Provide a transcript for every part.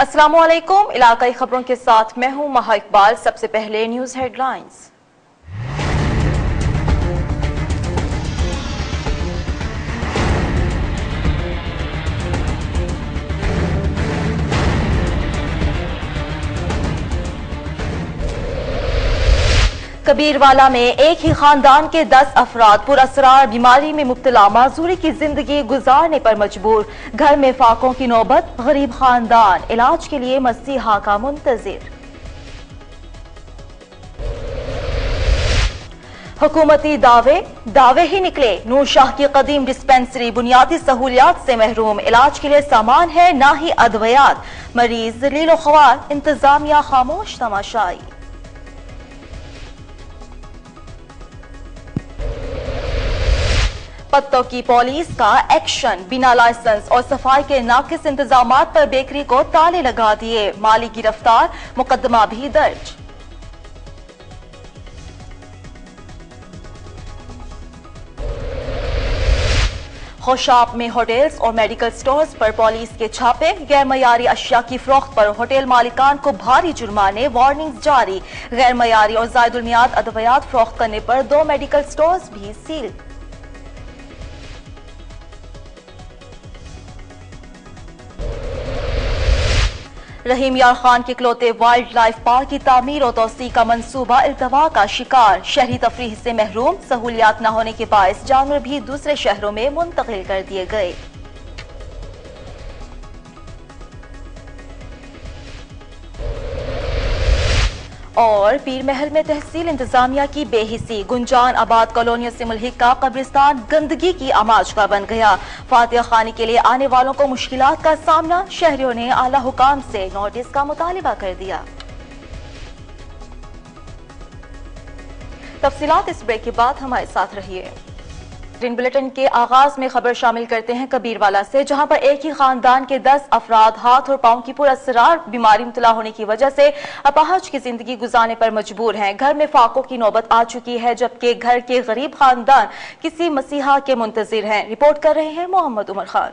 अस्सलामु अलैकुम। इलाकाई खबरों के साथ मैं हूं महा इकबाल। सबसे पहले न्यूज हेडलाइंस। कबीरवाला में एक ही खानदान के 10 अफराद पुरअसरार बीमारी में मुब्तला, माजूरी की जिंदगी गुजारने पर मजबूर। घर में फाकों की नौबत, गरीब खानदान इलाज के लिए मसीहा का मुंतजिर। हुकूमती दावे ही निकले। नूर शाह की कदीम डिस्पेंसरी बुनियादी सहूलियात से महरूम, इलाज के लिए सामान है ना ही अद्वियात। मरीज लीलो ख्वार, इंतजामिया खामोश तमाशाई। पत्तों की पुलिस का एक्शन, बिना लाइसेंस और सफाई के नाकिस इंतजामात पर बेकरी को ताले लगा दिए, मालिक गिरफ्तार, मुकदमा भी दर्ज। खुशाब में होटल्स और मेडिकल स्टोर्स पर पुलिस के छापे, गैर मयारी अशिया की फरोख्त पर होटल मालिकान को भारी जुर्माने, वार्निंग्स जारी। गैर मयारी और जायदुल मियाद अद्वियात फरोख्त करने पर 2 मेडिकल स्टोर्स भी सील। रहीम यार खान के इकलौते वाइल्ड लाइफ पार्क की तामीर और तोसी का मंसूबा इल्तवा का शिकार, शहरी तफरीह से महरूम, सहूलियात न होने के बायस जानवर भी दूसरे शहरों में मुंतकिल कर दिए गए। और पीर महल में तहसील इंतजामिया की बेहिसी, गुंजान आबाद कॉलोनियों से मुल्हिक का कब्रिस्तान गंदगी की आमाज का बन गया। फातिहा खानी के लिए आने वालों को मुश्किलात का सामना, शहरियों ने आला हुकाम से नोटिस का मुतालिबा कर दिया। तफसीलात इस ब्रेक के बाद हमारे साथ रहिए। दिन बुलेटिन के आगाज में खबर शामिल करते हैं कबीरवाला से, जहां पर एक ही खानदान के 10 अफराद हाथ और पांव की पुरअसरार बीमारी मुब्तला होने की वजह से अपाहज की जिंदगी गुजारने पर मजबूर हैं। घर में फाकों की नौबत आ चुकी है, जबकि घर के गरीब खानदान किसी मसीहा के मुंतजिर हैं। रिपोर्ट कर रहे हैं मोहम्मद उमर खान।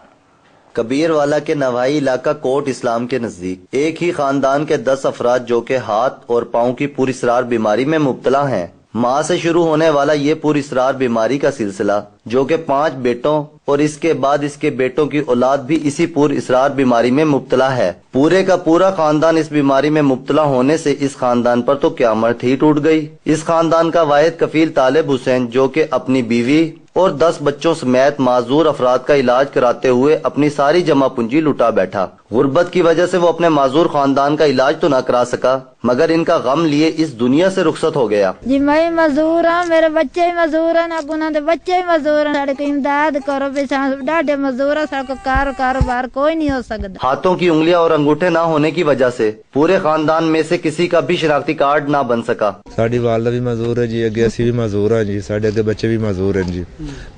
कबीरवाला के नवाई इलाका कोट इस्लाम के नजदीक एक ही खानदान के 10 अफराद जो के हाथ और पांव की पुरअसरार बीमारी में मुब्तला हैं। माँ से शुरू होने वाला ये पुरअसरार बीमारी का सिलसिला, जो कि 5 बेटों और इसके बाद इसके बेटों की औलाद भी इसी पुरअसरार बीमारी में मुब्तला है। पूरे का पूरा खानदान इस बीमारी में मुब्तला होने से इस खानदान पर तो क़यामत ही टूट गई। इस खानदान का वाहिद कफील तालिब हुसैन, जो कि अपनी बीवी और 10 बच्चों समेत माजूर अफराद का इलाज कराते हुए अपनी सारी जमा पूंजी लुटा बैठा। गुर्बत की वजह से वो अपने माजूर खानदान का इलाज तो न करा सका, मगर इनका गम लिए इस दुनिया से रुखसत हो गया। जी मैं मजदूर हाँ, मेरे बच्चे ही मजदूर हैं, अब उन्होंने बच्चे ही मजदूर हैं। साढ़े को इमदाद करो, डाढ़े मजदूर है, साढ़े कारोबार कोई नहीं हो सकता। हाथों की उंगलियां और अंगूठे ना होने की वजह से पूरे खानदान में से किसी का भी शनाख्ती कार्ड ना बन सका। साड़ी वालदा भी मजदूर है जी, अगे असी भी मजदूर हैं जी, साढ़े अगे बच्चे भी मजदूर हैं जी।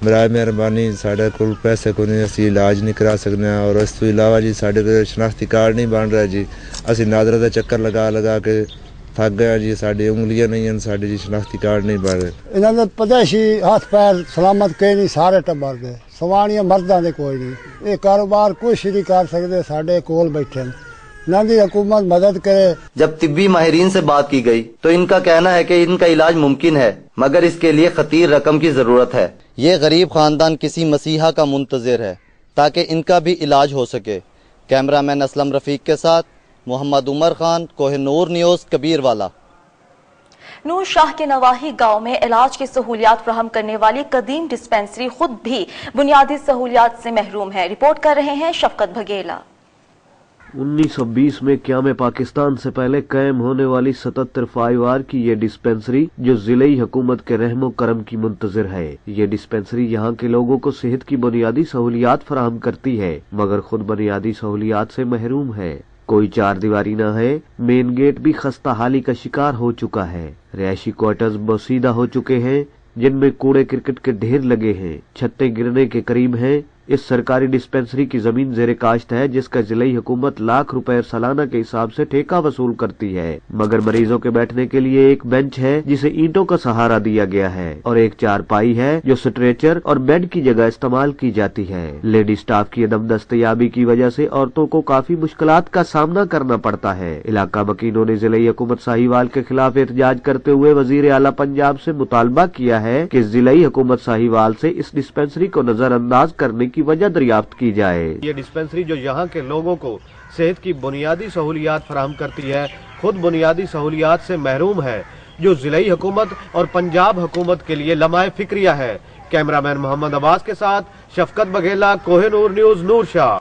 बराए मेहरबानी साढ़े कोल पैसे को नहीं, असी इलाज नहीं करा सकते और इस तो इलावा जी साढ़े को शनाख्ती कार्ड नहीं बन रहा जी। असी नादरा का चक्कर लगा के थक गया जी, साड़ी उंगलियां नहीं हैं, साड़ी जी शनाख्ती कार्ड नहीं बन रहे। इन्होंने पदेशी हाथ पैर सलामत के नहीं, सारे टब्बर दे सवानियां मर्दां दे कोई नहीं। ये कारोबार कुछ नहीं कर सकते, साढ़े कोल बैठे ना दी हुकूमत मदद करे। जब तिब्बी माहिरीन से बात की गई तो इनका कहना है कि इनका इलाज मुमकिन है, मगर इसके लिए खतीर रकम की जरूरत है। ये गरीब खानदान किसी मसीहा का मुंतजिर है ताकि इनका भी इलाज हो सके। कैमरामैन असलम रफीक के साथ मोहम्मद उमर खान, कोहिनूर न्यूज़, कबीरवाला। नूर शाह के नवाही गांव में इलाज की सहूलियात फराहम करने वाली कदीम डिस्पेंसरी खुद भी बुनियादी सहूलियात से महरूम है। रिपोर्ट कर रहे हैं शफकत भगेला। 1920 में क़याम पाकिस्तान से पहले कायम होने वाली 77 फाइवार की ये डिस्पेंसरी जो जिले हुकूमत के रहमो करम की मुंतजिर है। ये डिस्पेंसरी यहाँ के लोगों को सेहत की बुनियादी सहूलियात फराहम करती है, मगर खुद बुनियादी सहूलियात से महरूम है। कोई चार दीवारी न है, मेन गेट भी खस्ता हाली का शिकार हो चुका है। रिहायशी क्वार्टर्स बोसीदा हो चुके हैं, जिनमें कूड़े क्रिकेट के ढेर लगे हैं, छतें गिरने के करीब हैं। इस सरकारी डिस्पेंसरी की जमीन जेर काश्त है, जिसका जिलाई हुकूमत लाख रुपए सालाना के हिसाब से ठेका वसूल करती है, मगर मरीजों के बैठने के लिए एक बेंच है जिसे ईंटों का सहारा दिया गया है और एक चारपाई है जो स्ट्रेचर और बेड की जगह इस्तेमाल की जाती है। लेडी स्टाफ की अदम दस्तयाबी की वजह से औरतों को काफी मुश्किलात का सामना करना पड़ता है। इलाका वकीलों ने जिला हुकूमत साहिवाल के खिलाफ एहतजाज करते हुए वजीर आला पंजाब से मुतालबा किया है कि जिला हुकूमत साहिवाल से इस डिस्पेंसरी को नजरअंदाज करने की वजह दरियाफ्त की जाए। ये डिस्पेंसरी जो यहाँ के लोगों को सेहत की बुनियादी सहूलियात फराहम करती है, खुद बुनियादी सहूलियात से महरूम है, जो जिलाई हुकूमत और पंजाब हुकूमत के लिए लम्हाए फिक्रिया है। कैमरामैन मोहम्मद अब्बास के साथ शफकत बघेला, कोहिनूर न्यूज, नूर शाह।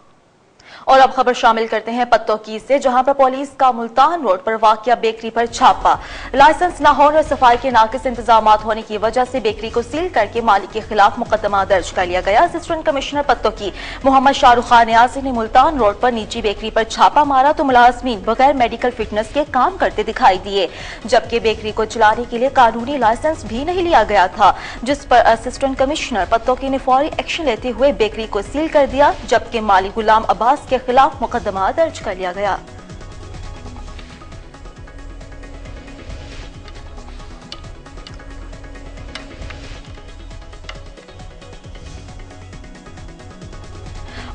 और अब खबर शामिल करते हैं पत्तोकी से, जहां पर पुलिस का मुल्तान रोड पर वाक़िया बेकरी पर छापा। लाइसेंस न होने और सफाई के नाकिस इंतजामात होने की वजह से बेकरी को सील करके मालिक के खिलाफ मुकदमा दर्ज कर लिया गया। असिस्टेंट कमिश्नर पत्तोकी मोहम्मद शाहरुख खान नियाज़ी ने मुल्तान रोड पर निजी बेकरी पर छापा मारा तो मुलाजमीन बगैर मेडिकल फिटनेस के काम करते दिखाई दिए, जबकि बेकरी को चलाने के लिए कानूनी लाइसेंस भी नहीं लिया गया था, जिस पर असिस्टेंट कमिश्नर पत्तोकी ने फौरी एक्शन लेते हुए बेकरी को सील कर दिया, जबकि मालिक गुलाम अब्बास के खिलाफ मुकदमा दर्ज कर लिया गया।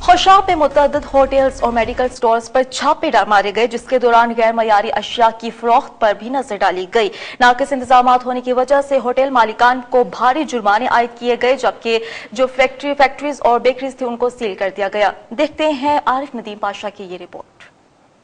खुशाब में मुतअद्दिद होटल्स और मेडिकल स्टोर्स पर छापे मारे गए, जिसके दौरान गैर मयारी अशिया की फरोख्त पर भी नजर डाली गई। नाकिस इंतजामात होने की वजह से होटल मालिकान को भारी जुर्माने आयद किए गए, जबकि जो फैक्ट्रीज और बेकरीज थी उनको सील कर दिया गया। देखते हैं आरिफ नदीम पाशा की ये रिपोर्ट।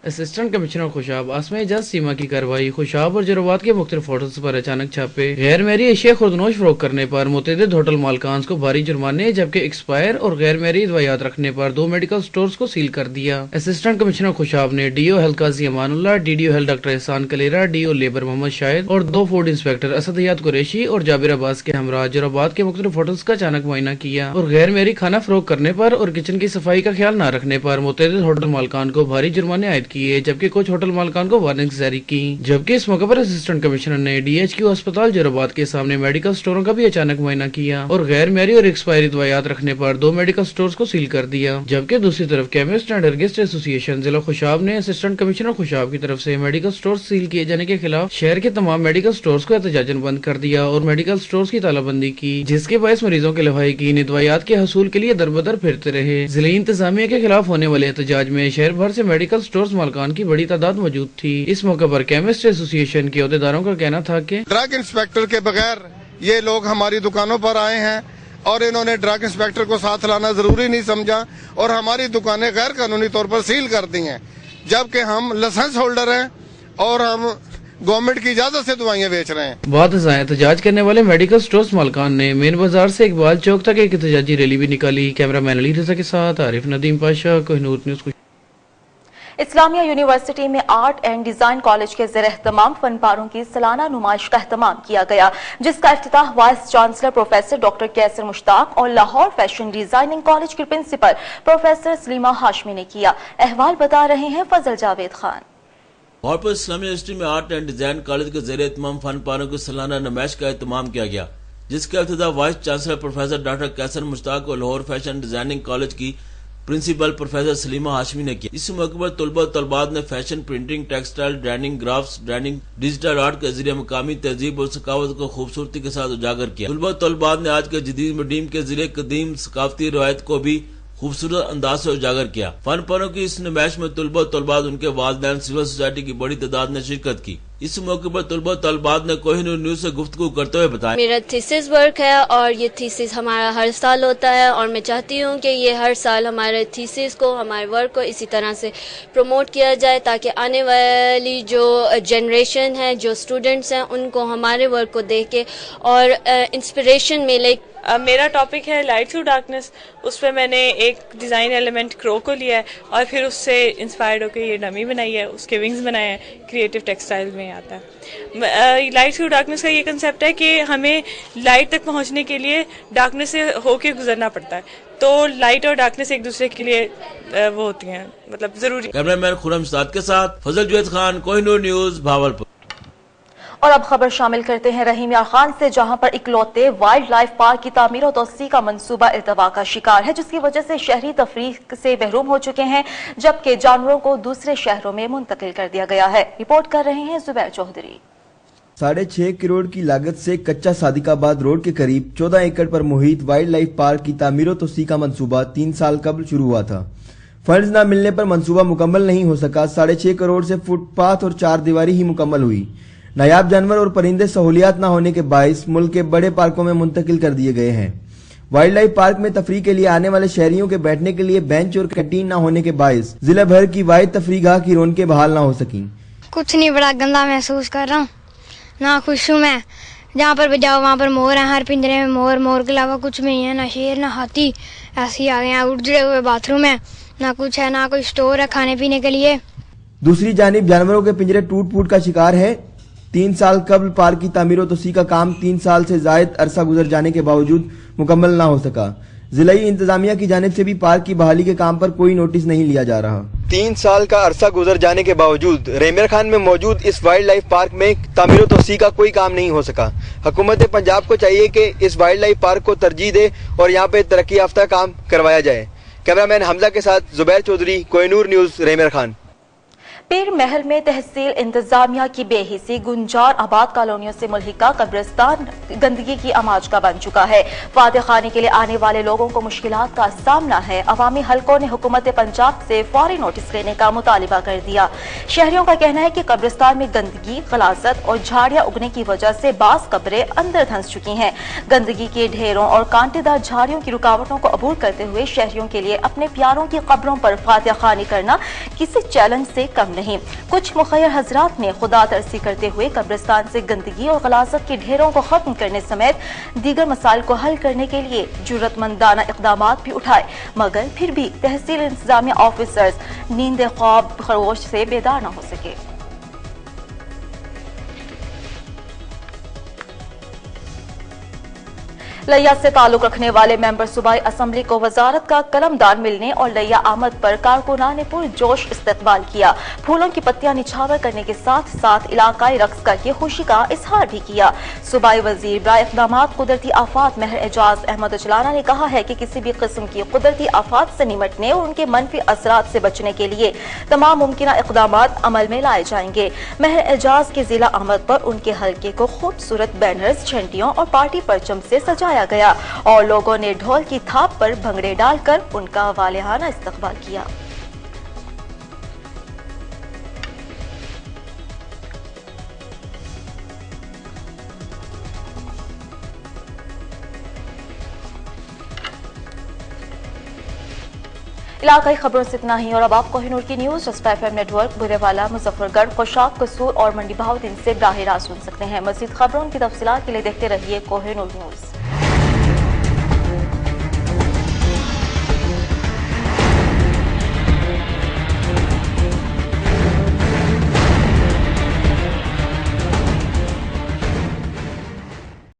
असिस्टेंट कमिश्नर खुशाब आसमा इजाज सीमा की कार्रवाई। खुशाब और जरोबात के मुख्तलिफ होटल्स पर अचानक छापे। गैर मेरी एशिया खुर्दनोश फरोख्त करने पर मुतअद्दिद होटल मालिकान को भारी जुर्माने, जबकि एक्सपायर और गैर मेरी दवाइयात रखने पर 2 मेडिकल स्टोर्स को सील कर दिया। असिस्टेंट कमिश्नर खुशाब ने DO health Qazi Amanullah, DDO health doctor Ehsan Kalera, DO labour Muhammad Shahid और 2 फूड इंस्पेक्टर असद हयात कुरैशी और जाबिर अब्बास के हमरा जरोबात के मुख्तलिफ होटल्स का अचानक मुआयना किया और गैर मेरी खाना फरोख्त करने पर और किचन की सफाई का ख्याल न रखने पर मुतअद्दिद होटल मालिकान को भारी जुर्माने आयद किए, जबकि कुछ होटल मालिकान को वार्निंग जारी की। जबकि इस मौके पर असिस्टेंट कमिश्नर ने डीएचक्यू अस्पताल जरोबात के सामने मेडिकल स्टोरों का भी अचानक मुआयना किया और गैर मेरी और एक्सपायरी दवाइयात रखने पर 2 मेडिकल स्टोर्स को सील कर दिया। जबकि दूसरी तरफ केमिस्ट एंड ड्रगिस्ट एसोसिएशन जिला खुशाब ने असिस्टेंट कमिश्नर खुशाब की तरफ से मेडिकल स्टोर सील किए जाने के खिलाफ शहर के तमाम मेडिकल स्टोर्स को एहतजाजन बंद कर दिया और मेडिकल स्टोर्स की तालाबंदी की, जिसके बायस मरीजों के लवाहिकीन दवाइयात के हसूल के लिए दरबदर फिरते रहे। जिला इंतजामिया के खिलाफ होने वाले एहतजाज में शहर भर से मेडिकल स्टोर्स मालिकान की बड़ी तादाद मौजूद थी। इस मौके पर केमिस्ट एसोसिएशन के अहदेदारों का कहना था कि ड्रग इंस्पेक्टर के बगैर ये लोग हमारी दुकानों पर आए हैं और इन्होंने ड्रग इंस्पेक्टर को साथ लाना जरूरी नहीं समझा और हमारी दुकानें गैर कानूनी तौर पर सील कर दी हैं, जबकि हम लाइसेंस होल्डर हैं और हम गवर्नमेंट की इजाजत से दवाइयां बेच रहे हैं। बाद एहतजाज करने वाले मेडिकल स्टोर्स मालिकान ने मेन बाजार से इकबाल चौक तक एक एहतजाजी रैली भी निकाली। कैमरामैन अली रजा के साथ आरिफ नदीम पाशा, कोहिनूर न्यूज। इस्लामिया यूनिवर्सिटी में आर्ट एंड डिजाइन कॉलेज के ज़ेर एहतमाम फनपारों की सालाना नुमाइश का एहतमाम किया गया, जिसका इफ्तिताह वाइस चांसलर प्रोफेसर डॉक्टर कैसर मुश्ताक और लाहौर फैशन डिजाइनिंग कॉलेज की प्रिंसिपल प्रोफेसर सलीमा हाशमी ने किया। अहवाल बता रहे हैं फजल जावेद खान। लाहौर पर इस्लामिया यूनिवर्सिटी में आर्ट एंड डिजाइन कॉलेज के ज़ेर एहतमाम फनपारों की सालाना नुमाइश का एहतमाम किया गया, जिसका इफ्तिताह वाइस चांसलर प्रोफेसर डॉक्टर कैसर मुश्ताक और लाहौर फैशन डिजाइनिंग कॉलेज की प्रिंसिपल प्रोफेसर सलीमा हाशमी ने किया। इस मौके पर तलबा तलबात ने fashion, printing, textile, designing, graphs, designing, digital art के जरिए मकामी तहजीब और सकावत को खूबसूरती के साथ उजागर किया। तलबा तलबात ने आज के जदीद मडीम के जिले कदीम सकाफती रवायत को भी खूबसूरत अंदाज से उजागर किया। फनपारों की इस नुमाइश में तलबा तलबात, उनके वालिदैन, सिविल सोसाइटी की बड़ी तादाद ने शिरकत की। इस मौके पर तलबा तलबात ने कोहिनूर न्यूज से गुफ्तगू करते हुए बताया, मेरा थीसिस वर्क है और ये थीसिस हमारा हर साल होता है और मैं चाहती हूँ कि ये हर साल हमारे थीसिस को, हमारे वर्क को इसी तरह से प्रमोट किया जाए, ताकि आने वाली जो जनरेशन है, जो स्टूडेंट्स हैं, उनको हमारे वर्क को देख के और इंस्पिरेशन मिले। मेरा टॉपिक है लाइट थ्रू डार्कनेस। उस पर मैंने एक डिज़ाइन एलिमेंट क्रो को लिया है और फिर उससे इंस्पायर्ड होकर ये डमी बनाई है, उसके विंग्स बनाए हैं, क्रिएटिव टेक्सटाइल में आता है। लाइट थ्रू डार्कनेस का ये कंसेप्ट है कि हमें लाइट तक पहुंचने के लिए डार्कनेस से होके गुजरना पड़ता है, तो लाइट और डार्कनेस एक दूसरे के लिए वो होती हैं, मतलब जरूरी। कैमरामैन खुरम साद के साथ फजल जावेद खान, कोहिनूर न्यूज, भावलपुर। اور اب خبر شامل کرتے ہیں رحیم یار خان سے، جہاں پر اکلوتے وائلڈ لائف پارک کی تعمیر و توسیع کا منصوبہ التوا کا شکار ہے، جس کی وجہ سے شہری تفریح سے محروم ہو چکے ہیں، جبکہ جانوروں کو دوسرے شہروں میں منتقل کر دیا گیا ہے۔ رپورٹ کر رہے ہیں زبیر چودھری۔ 6.5 کروڑ کی لاگت سے کچا صادق آباد روڈ کے قریب 14 ایکڑ پر محیط وائلڈ لائف پارک کی تعمیر و توسیع کا منصوبہ 3 سال قبل شروع ہوا تھا۔ فنڈز نہ ملنے پر منصوبہ مکمل نہیں ہو سکا۔ 6.5 کروڑ سے فٹ پاتھ اور 4 دیواری ہی مکمل ہوئی۔ نایاب جانور اور پرندے سہولیات نہ ہونے کے باعث ملک کے بڑے پارکوں میں منتقل کر دیے گئے ہیں۔ وائلڈ لائف پارک میں تفریح کے لیے آنے والے شہریوں کے بیٹھنے کے لیے بینچ اور کینٹین نہ ہونے کے باعث ضلع بھر کی واحد تفریح گاہ کی رونقیں بحال نہ ہو سکیں۔ کچھ نہیں، بڑا گندا محسوس کر رہا ہوں، نہ خوش ہوں میں۔ جہاں پر بھی جاؤ وہاں پر مور ہیں، ہر پنجرے میں مور، مور کے علاوہ کچھ نہیں ہے، نہ شیر نہ ہاتھی، ایسے ہی آ گئے ہیں۔ اجڑے ہوئے باتھ روم ہے، نہ کچھ ہے، نہ کوئی سٹور ہے کھانے پینے کے لیے۔ دوسری جانب جانوروں کے پنجرے ٹوٹ پھوٹ کا شکار ہے۔ 3 سال قبل پارک کی تعمیر و توسیع کا کام 3 سال سے زائد عرصہ گزر جانے کے باوجود مکمل نہ ہو سکا۔ ضلعی انتظامیہ کی جانب سے بھی پارک کی بحالی کے کام پر کوئی نوٹس نہیں لیا جا رہا۔ 3 سال کا عرصہ گزر جانے کے باوجود ریمیر خان میں موجود اس وائلڈ لائف پارک میں تعمیر و توسیع کا کوئی کام نہیں ہو سکا۔ حکومت پنجاب کو چاہیے کہ اس وائلڈ لائف پارک کو ترجیح دے اور یہاں پہ ترقی یافتہ کام کروایا جائے۔ کیمرہ مین حمزہ کے ساتھ زبیر چودھری، کوہ نور نیوز، ریمیر خان۔ پیر محل میں تحصیل انتظامیہ کی بے حسی گنجار آباد کالونیوں سے ملحقہ قبرستان گندگی کی آماج کا بن چکا ہے۔ فاتح خانے کے لیے آنے والے لوگوں کو مشکلات کا سامنا ہے۔ عوامی حلقوں نے حکومت پنجاب سے فوری نوٹس لینے کا مطالبہ کر دیا۔ شہریوں کا کہنا ہے کہ قبرستان میں گندگی، غلاظت اور جھاڑیاں اگنے کی وجہ سے بعض قبریں اندر دھنس چکی ہیں۔ گندگی کے ڈھیروں اور کانٹے دار جھاڑیوں کی رکاوٹوں کو عبور کرتے ہوئے شہریوں کے لیے اپنے پیاروں کی قبروں پر فاتح خوانی کرنا کسی چیلنج سے کم نہیں۔ کچھ مخیر حضرات نے خدا ترسی کرتے ہوئے قبرستان سے گندگی اور غلاظت کے ڈھیروں کو ختم کرنے سمیت دیگر مسائل کو حل کرنے کے لیے جرأت مندانہ اقدامات بھی اٹھائے، مگر پھر بھی تحصیل انتظامیہ آفیسرز نیند خواب خروش سے بیدار نہ ہو سکے۔ لیا سے تعلق رکھنے والے ممبر صوبائی اسمبلی کو وزارت کا قلمدان ملنے اور لیا آمد پر کارکنان نے پرجوش استقبال کیا۔ پھولوں کی پتیاں نچھاور کرنے کے ساتھ ساتھ علاقائی رقص کر کے خوشی کا اظہار بھی کیا۔ صوبائی وزیر برائے اقدامات قدرتی آفات مہر اعجاز احمد اجلانہ نے کہا ہے کہ کسی بھی قسم کی قدرتی آفات سے نمٹنے اور ان کے منفی اثرات سے بچنے کے لیے تمام ممکنہ اقدامات عمل میں لائے جائیں گے۔ مہر اعجاز کے ضلع آمد پر ان کے حلقے کو خوبصورت بینرز، جھنڈیوں اور پارٹی پرچم سے سجایا گیا اور لوگوں نے ڈھول کی تھاپ پر بھنگڑے ڈال کر ان کا والہانہ استقبال کیا۔ علاقائی خبروں سے اتنا ہی، اور اب آپ کوہ نور کی نیوز جسپا FM نیٹ ورک، برے والا، مظفر گڑھ، خوشاک، قصور اور منڈی بہاؤدین سے براہ راست سن سکتے ہیں۔ مزید خبروں کی تفصیلات کے لیے دیکھتے رہیے کوہ نور نیوز۔